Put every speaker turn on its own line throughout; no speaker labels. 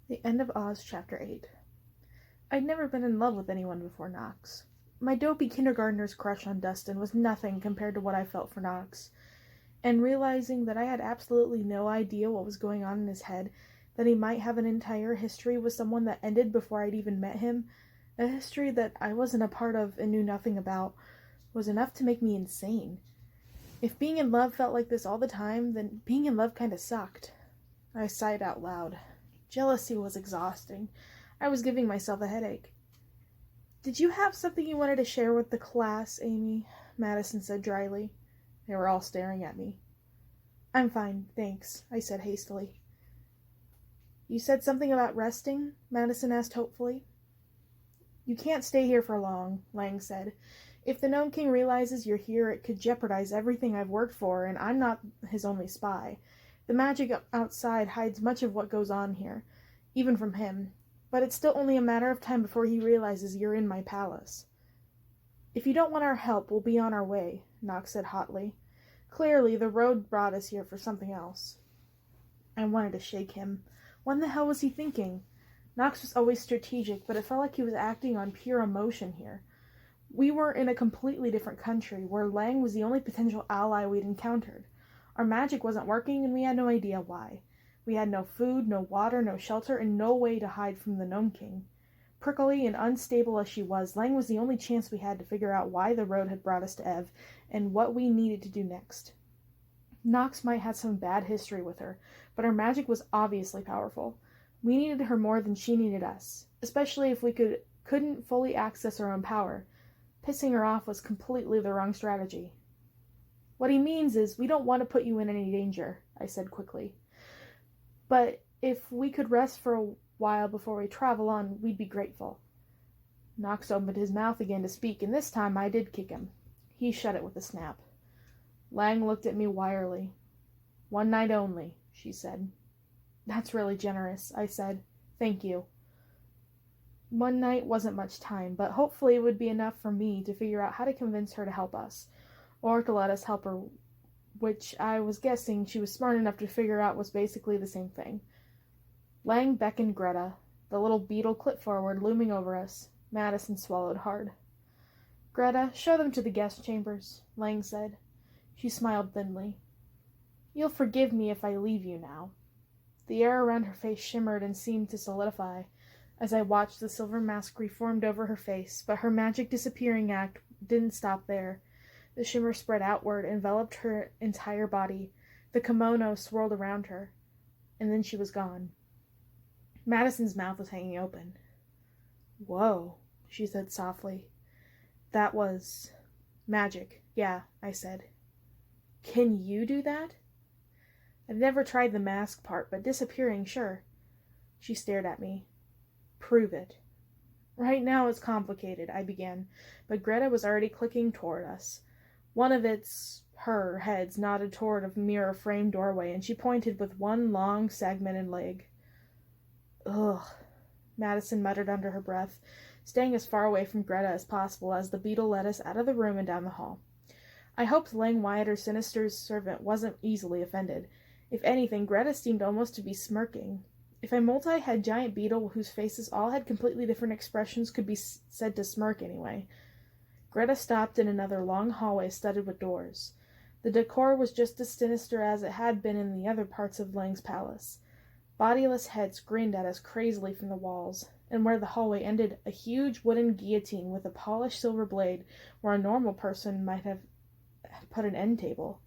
The End of Oz, Chapter 8. I'd never been in love with anyone before Knox. My dopey kindergartner's crush on Dustin was nothing compared to what I felt for Knox, and realizing that I had absolutely no idea what was going on in his head, that he might have an entire history with someone that ended before I'd even met him, a history that I wasn't a part of and knew nothing about, was enough to make me insane. If being in love felt like this all the time, then being in love kinda sucked. I sighed out loud. Jealousy was exhausting. I was giving myself a headache. "Did you have something you wanted to share with the class, Amy?" Madison said dryly. They were all staring at me. "I'm fine, thanks," I said hastily. "You said something about resting?" Madison asked hopefully. "You can't stay here for long," Lang said. "If the Gnome King realizes you're here, it could jeopardize everything I've worked for, and I'm not his only spy. The magic outside hides much of what goes on here, even from him. But it's still only a matter of time before he realizes you're in my palace." "If you don't want our help, we'll be on our way," Knox said hotly. Clearly, the road brought us here for something else. I wanted to shake him. What in the hell was he thinking? Knox was always strategic, but it felt like he was acting on pure emotion here. We were in a completely different country, where Lang was the only potential ally we'd encountered. Our magic wasn't working, and we had no idea why. We had no food, no water, no shelter, and no way to hide from the Gnome King. Prickly and unstable as she was, Lang was the only chance we had to figure out why the road had brought us to Ev, and what we needed to do next. Nox might have some bad history with her, but her magic was obviously powerful. We needed her more than she needed us, especially if we couldn't fully access our own power. Pissing her off was completely the wrong strategy. "What he means is, we don't want to put you in any danger," I said quickly. "But if we could rest for a while before we travel on, we'd be grateful." Knox opened his mouth again to speak, and this time I did kick him. He shut it with a snap. Lang looked at me wearily. "One night only," she said. "That's really generous," I said. "Thank you." One night wasn't much time, but hopefully it would be enough for me to figure out how to convince her to help us, or to let us help her, which I was guessing she was smart enough to figure out was basically the same thing. Lang beckoned Greta. The little beetle clipped forward, looming over us. Madison swallowed hard. "Greta, show them to the guest chambers," Lang said. She smiled thinly. "You'll forgive me if I leave you now." The air around her face shimmered and seemed to solidify, as I watched the silver mask reformed over her face, but her magic disappearing act didn't stop there. The shimmer spread outward, enveloped her entire body. The kimono swirled around her, and then she was gone. Madison's mouth was hanging open. "Whoa," she said softly. "That was magic." "Yeah," I said. "Can you do that?" "I've never tried the mask part, but disappearing, sure." She stared at me. "Prove it." "Right now it's complicated," I began, but Greta was already clicking toward us. One of her heads nodded toward a mirror-framed doorway, and she pointed with one long, segmented leg. "Ugh," Madison muttered under her breath, staying as far away from Greta as possible as the beetle led us out of the room and down the hall. I hoped Lang Wyatt, or Sinister's servant, wasn't easily offended. If anything, Greta seemed almost to be smirking. If a multi-head giant beetle whose faces all had completely different expressions could be said to smirk anyway. Greta stopped in another long hallway studded with doors. The decor was just as sinister as it had been in the other parts of Lang's palace. Bodiless heads grinned at us crazily from the walls, and where the hallway ended, a huge wooden guillotine with a polished silver blade where a normal person might have put an end table.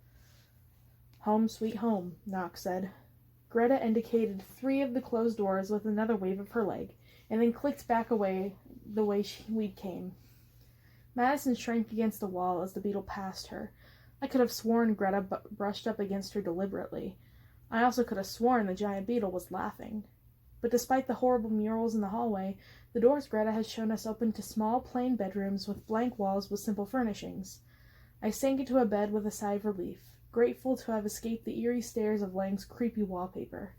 "Home sweet home," Knox said. Greta indicated 3 of the closed doors with another wave of her leg, and then clicked back away the way we came. Madison shrank against the wall as the beetle passed her. I could have sworn Greta brushed up against her deliberately. I also could have sworn the giant beetle was laughing. But despite the horrible murals in the hallway, the doors Greta had shown us opened to small, plain bedrooms with blank walls with simple furnishings. I sank into a bed with a sigh of relief, grateful to have escaped the eerie stares of Lang's creepy wallpaper.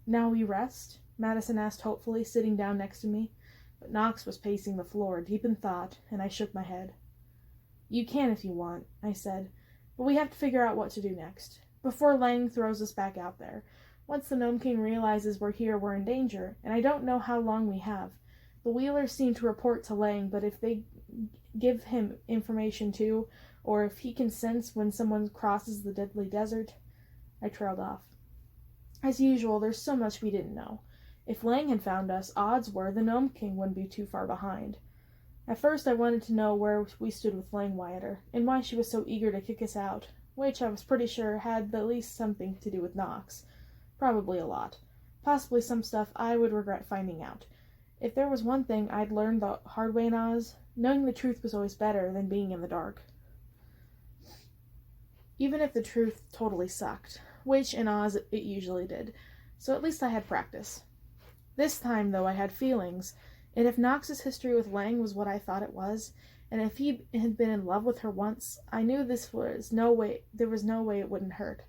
"Now we rest?" Madison asked hopefully, sitting down next to me. But Knox was pacing the floor, deep in thought, and I shook my head. "You can if you want," I said, "but we have to figure out what to do next. Before Lang throws us back out there. Once the Gnome King realizes we're here, we're in danger, and I don't know how long we have. The Wheelers seem to report to Lang, but if they give him information too, or if he can sense when someone crosses the deadly desert. I trailed off. As usual, there's so much we didn't know. If Lang had found us, odds were the Gnome King wouldn't be too far behind. At first I wanted to know where we stood with Langwyatter, and why she was so eager to kick us out, which I was pretty sure had at least something to do with Nox. Probably a lot. Possibly some stuff I would regret finding out. If there was one thing I'd learned the hard way in Oz, knowing the truth was always better than being in the dark. Even if the truth totally sucked, which in Oz it usually did, so at least I had practice. This time, though, I had feelings, and if Nox's history with Lang was what I thought it was, and if he had been in love with her once, I knew there was no way it wouldn't hurt.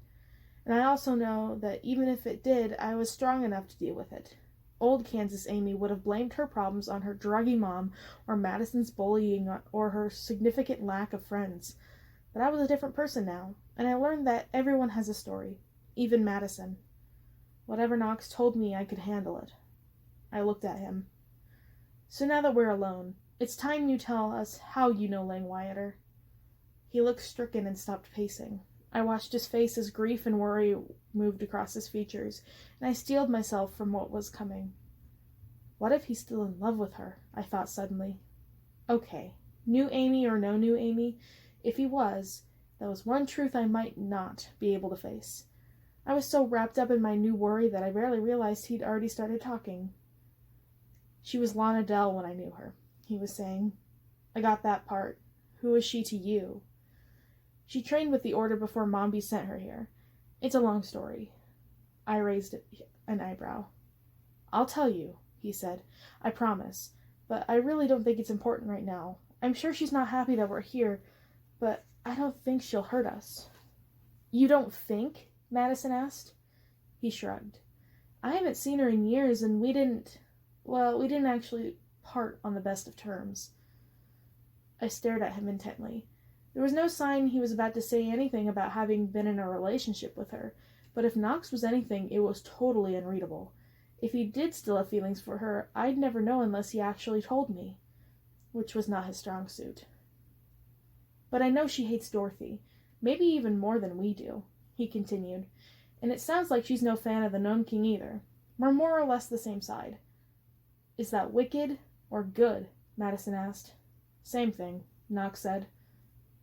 And I also know that even if it did, I was strong enough to deal with it. Old Kansas Amy would have blamed her problems on her druggy mom, or Madison's bullying, or her significant lack of friends. But I was a different person now, and I learned that everyone has a story, even Madison. Whatever Nox told me, I could handle it. I looked at him. So now that we're alone, it's time you tell us how you know Langwyatter. He looked stricken and stopped pacing. I watched his face as grief and worry moved across his features, and I steeled myself from what was coming. What if he's still in love with her? I thought suddenly. Okay, new Amy or no new Amy, if he was, that was one truth I might not be able to face. I was so wrapped up in my new worry that I barely realized he'd already started talking. She was Lana Dell when I knew her, he was saying. I got that part. Who is she to you? She trained with the Order before Mombi sent her here. It's a long story. I raised an eyebrow. I'll tell you, he said. I promise. But I really don't think it's important right now. I'm sure she's not happy that we're here, but I don't think she'll hurt us. You don't think? Madison asked. He shrugged. I haven't seen her in years, and we didn't actually part on the best of terms. I stared at him intently. There was no sign he was about to say anything about having been in a relationship with her, but if Nox was anything, it was totally unreadable. If he did still have feelings for her, I'd never know unless he actually told me, which was not his strong suit. But I know she hates Dorothy, maybe even more than we do, he continued, and it sounds like she's no fan of the Gnome King either. We're more or less the same side. Is that wicked or good? Madison asked. Same thing, Nox said.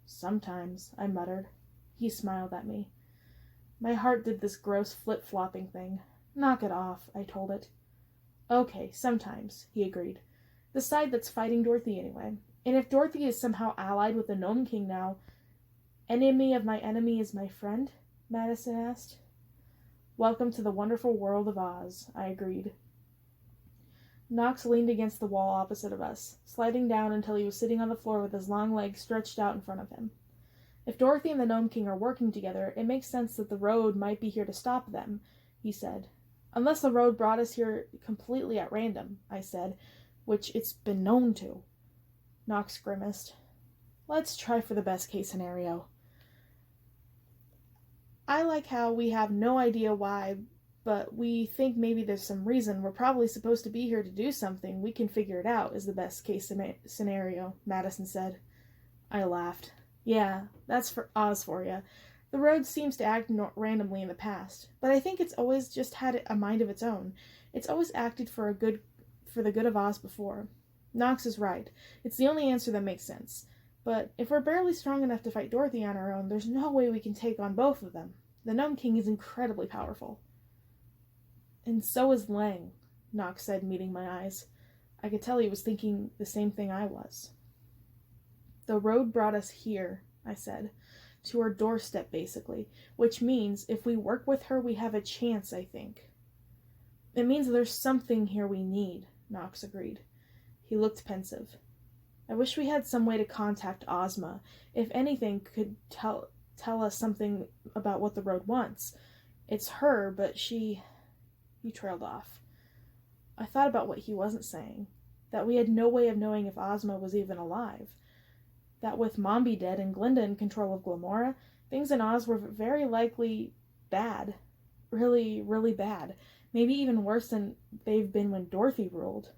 Sometimes, I muttered. He smiled at me. My heart did this gross flip-flopping thing. Knock it off, I told it. Okay, sometimes, he agreed. The side that's fighting Dorothy anyway. And if Dorothy is somehow allied with the Gnome King now, enemy of my enemy is my friend? Madison asked. Welcome to the wonderful world of Oz, I agreed. Nox leaned against the wall opposite of us, sliding down until he was sitting on the floor with his long legs stretched out in front of him. If Dorothy and the Gnome King are working together, it makes sense that the road might be here to stop them, he said. Unless the road brought us here completely at random, I said, which it's been known to. Nox grimaced. Let's try for the best case scenario. I like how we have no idea why, but we think maybe there's some reason. We're probably supposed to be here to do something. We can figure it out, is the best case scenario, Madison said. I laughed. Yeah, that's for Oz for you. The road seems to act randomly in the past, but I think it's always just had a mind of its own. It's always acted for the good of Oz before. Nox is right. It's the only answer that makes sense. But if we're barely strong enough to fight Dorothy on our own, there's no way we can take on both of them. The Gnome King is incredibly powerful. And so is Lang, Nox said, meeting my eyes. I could tell he was thinking the same thing I was. The road brought us here, I said. To her doorstep, basically. Which means, if we work with her, we have a chance, I think. It means there's something here we need, Nox agreed. He looked pensive. I wish we had some way to contact Ozma. If anything could tell us something about what the road wants. It's her, but she... He trailed off. I thought about what he wasn't saying. That we had no way of knowing if Ozma was even alive. That with Mombi dead and Glinda in control of Glamora, things in Oz were very likely bad. really, really bad. Maybe even worse than they've been when Dorothy ruled.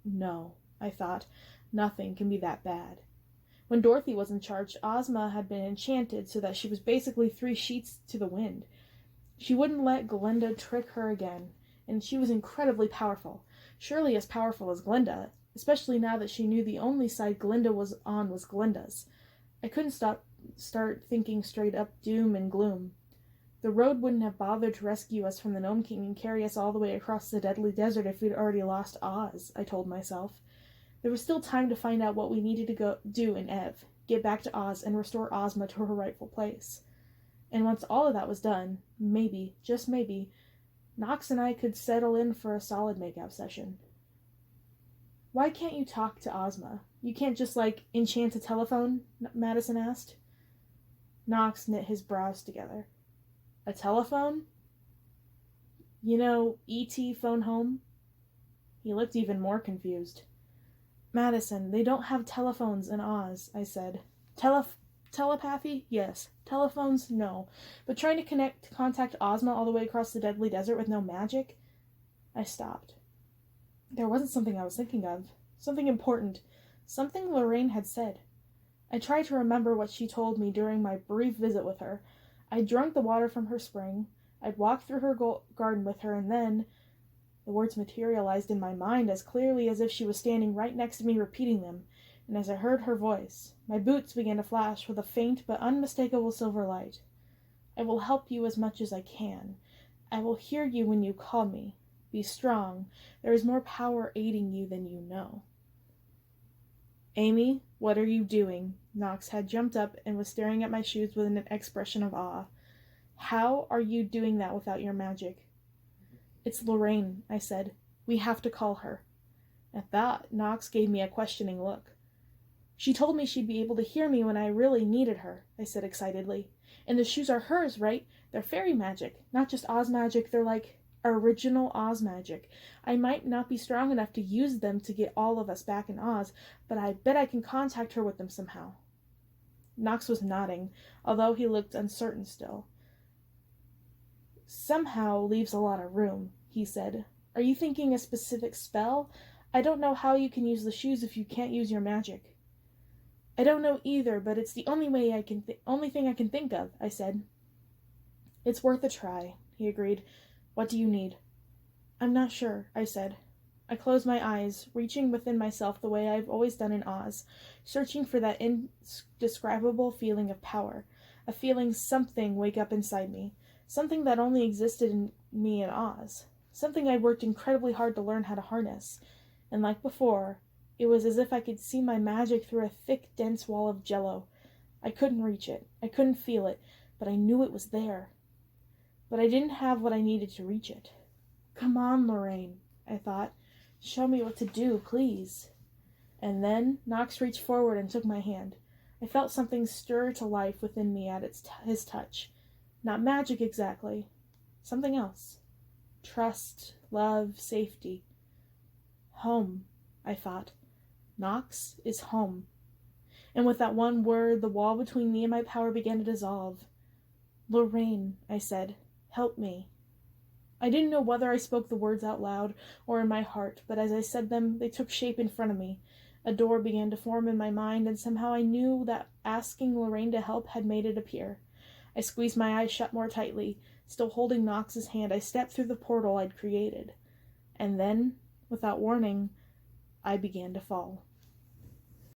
No, I thought, nothing can be that bad. When Dorothy was in charge, Ozma had been enchanted so that she was basically 3 sheets to the wind. She wouldn't let Glinda trick her again, and she was incredibly powerful. Surely as powerful as Glinda, especially now that she knew the only side Glinda was on was Glinda's. I couldn't start thinking straight up doom and gloom. The road wouldn't have bothered to rescue us from the Gnome King and carry us all the way across the deadly desert if we'd already lost Oz, I told myself. There was still time to find out what we needed to go do in Ev, get back to Oz, and restore Ozma to her rightful place. And once all of that was done, maybe, just maybe, Nox and I could settle in for a solid makeout session. Why can't you talk to Ozma? You can't just, enchant a telephone? Madison asked. Nox knit his brows together. A telephone? You know, E.T. phone home? He looked even more confused. Madison, they don't have telephones in Oz, I said. Telepathy? Yes. Telephones? No. But trying to contact Ozma all the way across the deadly desert with no magic? I stopped. There wasn't something I was thinking of. Something important. Something Lorraine had said. I tried to remember what she told me during my brief visit with her. I'd drunk the water from her spring. I'd walked through her garden with her, and then... The words materialized in my mind as clearly as if she was standing right next to me repeating them, and as I heard her voice, my boots began to flash with a faint but unmistakable silver light. I will help you as much as I can. I will hear you when you call me. Be strong. There is more power aiding you than you know. Amy, what are you doing? Nox had jumped up and was staring at my shoes with an expression of awe. How are you doing that without your magic? It's Lorraine, I said. We have to call her. At that, Nox gave me a questioning look. She told me she'd be able to hear me when I really needed her, I said excitedly. And the shoes are hers, right? They're fairy magic, not just Oz magic. They're like original Oz magic. I might not be strong enough to use them to get all of us back in Oz, but I bet I can contact her with them somehow. Nox was nodding, although he looked uncertain still. Somehow leaves a lot of room, he said. Are you thinking a specific spell? I don't know how you can use the shoes if you can't use your magic. I don't know either, but it's the only thing I can think of, I said. It's worth a try, he agreed. What do you need? I'm not sure, I said. I closed my eyes, reaching within myself the way I've always done in Oz, searching for that indescribable feeling of power, a feeling something wake up inside me, something that only existed in me in Oz, something I'd worked incredibly hard to learn how to harness, and like before, it was as if I could see my magic through a thick, dense wall of jello. I couldn't reach it, I couldn't feel it, but I knew it was there. But I didn't have what I needed to reach it. Come on, Lorraine, I thought. Show me what to do, please. And then Nox reached forward and took my hand. I felt something stir to life within me at his touch. Not magic exactly. Something else. Trust, love, safety. Home, I thought. Nox is home. And with that one word, the wall between me and my power began to dissolve. Lorraine, I said, help me. I didn't know whether I spoke the words out loud or in my heart, but as I said them, they took shape in front of me. A door began to form in my mind, and somehow I knew that asking Lorraine to help had made it appear. I squeezed my eyes shut more tightly. Still holding Nox's hand, I stepped through the portal I'd created. And then, without warning, I began to fall.